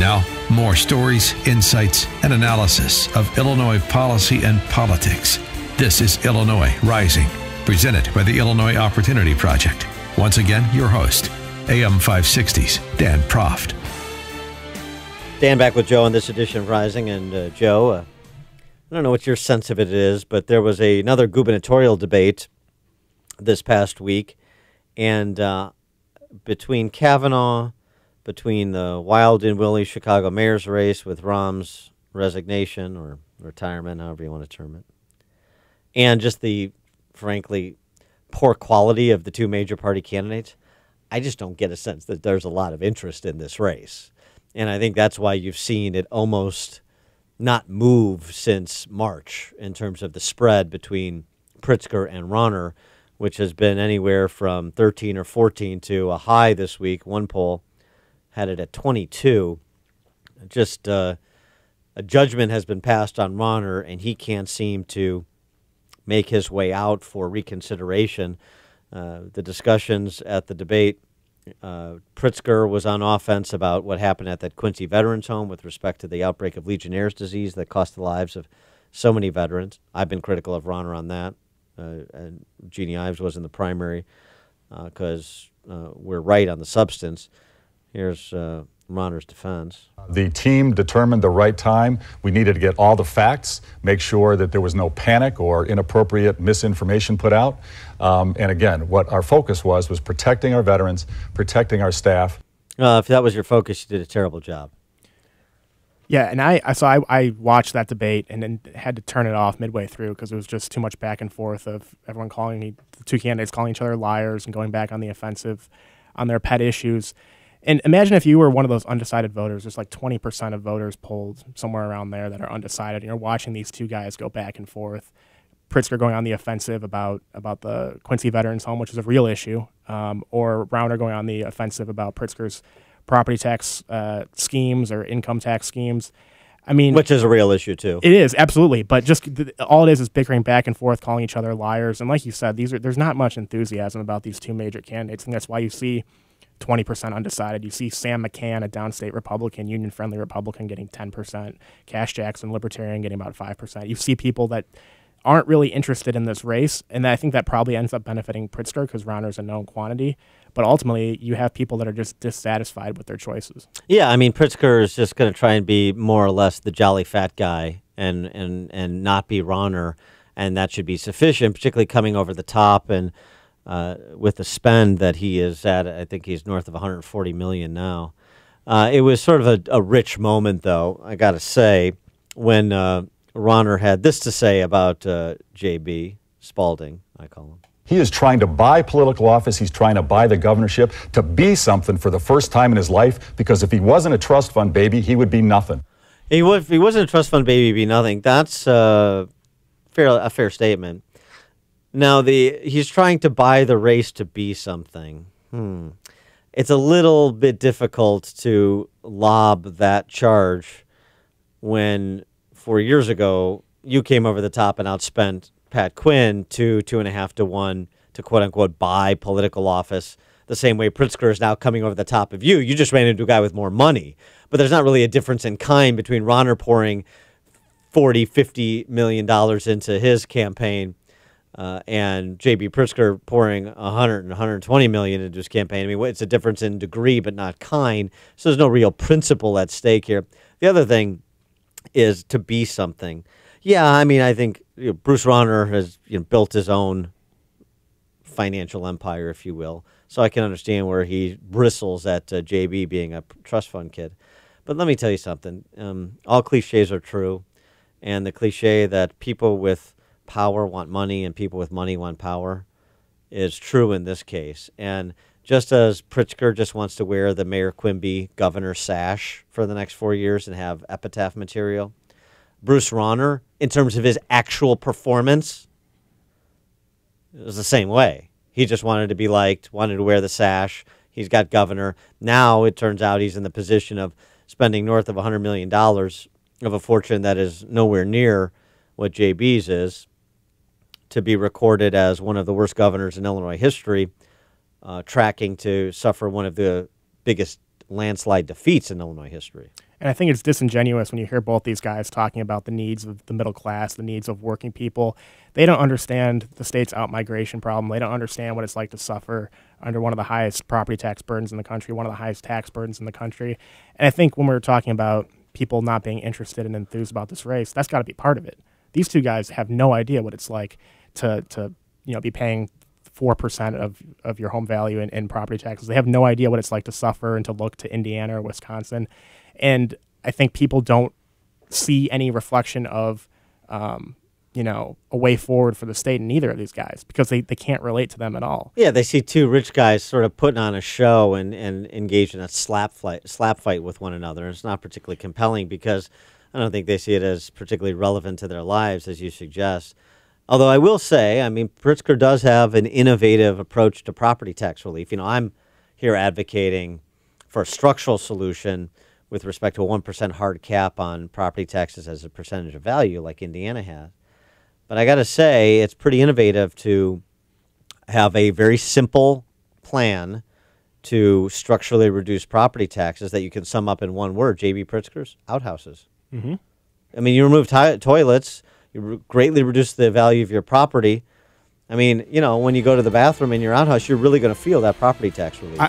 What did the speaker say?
Now, more stories, insights, and analysis of Illinois policy and politics. This is Illinois Rising, presented by the Illinois Opportunity Project. Once again, your host, AM 560's Dan Proft. Dan back with Joe on this edition of Rising. And Joe, I don't know what your sense of it is, but there was another gubernatorial debate this past week. And between Kavanaugh, between the Wild and Willie Chicago mayor's race with Rahm's resignation or retirement, however you want to term it, and just the, frankly, poor quality of the two major party candidates, I just don't get a sense that there's a lot of interest in this race. And I think that's why you've seen it almost not move since March in terms of the spread between Pritzker and Rauner, which has been anywhere from 13 or 14 to a high this week. One poll had it at 22. Just a judgment has been passed on Rauner, and he can't seem to make his way out for reconsideration. The discussions at the debate, Pritzker was on offense about what happened at that Quincy Veterans Home with respect to the outbreak of Legionnaire's disease that cost the lives of so many veterans. I've been critical of Rauner on that. And Jeannie Ives was in the primary because we're right on the substance. Here's Rauner's defense. The team determined the right time. We needed to get all the facts, make sure that there was no panic or inappropriate misinformation put out. And again, what our focus was protecting our veterans, protecting our staff. If that was your focus, you did a terrible job. Yeah, and I watched that debate and then had to turn it off midway through because it was just too much back and forth of everyone the two candidates calling each other liars and going back on the offensive on their pet issues. And imagine if you were one of those undecided voters. There's like 20% of voters polled somewhere around there that are undecided. And you're watching these two guys go back and forth. Pritzker going on the offensive about the Quincy Veterans Home, which is a real issue, or Rauner going on the offensive about Pritzker's property tax schemes or income tax schemes. I mean, which is a real issue too. It is, absolutely. But just all it is bickering back and forth, calling each other liars. And like you said, there's not much enthusiasm about these two major candidates, and that's why you see 20% undecided. You see Sam McCann, a downstate Republican, union-friendly Republican, getting 10%. Cash Jackson, Libertarian, getting about 5%. You see people that aren't really interested in this race, and I think that probably ends up benefiting Pritzker because Rauner's a known quantity. But ultimately, you have people that are just dissatisfied with their choices. Yeah, I mean, Pritzker is just going to try and be more or less the jolly fat guy and not be Rauner, and that should be sufficient, particularly coming over the top and with the spend that he is at. I think he's north of $140 million now. It was sort of a rich moment, though, I got to say, when Rauner had this to say about J.B. Spalding, I call him. He is trying to buy political office. He's trying to buy the governorship to be something for the first time in his life, because if he wasn't a trust fund baby, he would be nothing. If he wasn't a trust fund baby, he'd be nothing. That's a fair statement. Now, he's trying to buy the race to be something. It's a little bit difficult to lob that charge when 4 years ago you came over the top and outspent Pat Quinn 2.5 to 1 to quote-unquote buy political office, the same way Pritzker is now coming over the top of you. You just ran into a guy with more money. But there's not really a difference in kind between Rauner pouring $40-50 million into his campaign and J.B. Pritzker pouring $100 and $120 million into his campaign. I mean, it's a difference in degree but not kind, so there's no real principle at stake here. The other thing is to be something. Yeah, I mean, I think Bruce Rauner has built his own financial empire, if you will, so I can understand where he bristles at J.B. being a trust fund kid. But let me tell you something. All cliches are true, and the cliche that people with power want money and people with money want power is true in this case. And just as Pritzker just wants to wear the Mayor Quimby governor sash for the next 4 years and have epitaph material, Bruce Rauner, in terms of his actual performance, it was the same way. He just wanted to be liked, wanted to wear the sash. He's got governor. Now it turns out he's in the position of spending north of $100 million of a fortune that is nowhere near what JB's is, to be recorded as one of the worst governors in Illinois history, tracking to suffer one of the biggest landslide defeats in Illinois history. And I think it's disingenuous when you hear both these guys talking about the needs of the middle class, the needs of working people. They don't understand the state's out-migration problem. They don't understand what it's like to suffer under one of the highest property tax burdens in the country, one of the highest tax burdens in the country. And I think when we're talking about people not being interested and enthused about this race, that's got to be part of it. These two guys have no idea what it's like to be paying 4% of your home value in property taxes. They have no idea what it's like to suffer and to look to Indiana or Wisconsin. And I think people don't see any reflection of, a way forward for the state in either of these guys because they can't relate to them at all. Yeah, they see two rich guys sort of putting on a show and engaged in a slap fight with one another. And it's not particularly compelling because I don't think they see it as particularly relevant to their lives, as you suggest. Although I will say, I mean, Pritzker does have an innovative approach to property tax relief. I'm here advocating for a structural solution with respect to a 1% hard cap on property taxes as a percentage of value like Indiana has. But I got to say, it's pretty innovative to have a very simple plan to structurally reduce property taxes that you can sum up in one word, J.B. Pritzker's outhouses. Mm-hmm. I mean, you remove toilets, you greatly reduce the value of your property. I mean, when you go to the bathroom in your outhouse, you're really going to feel that property tax relief.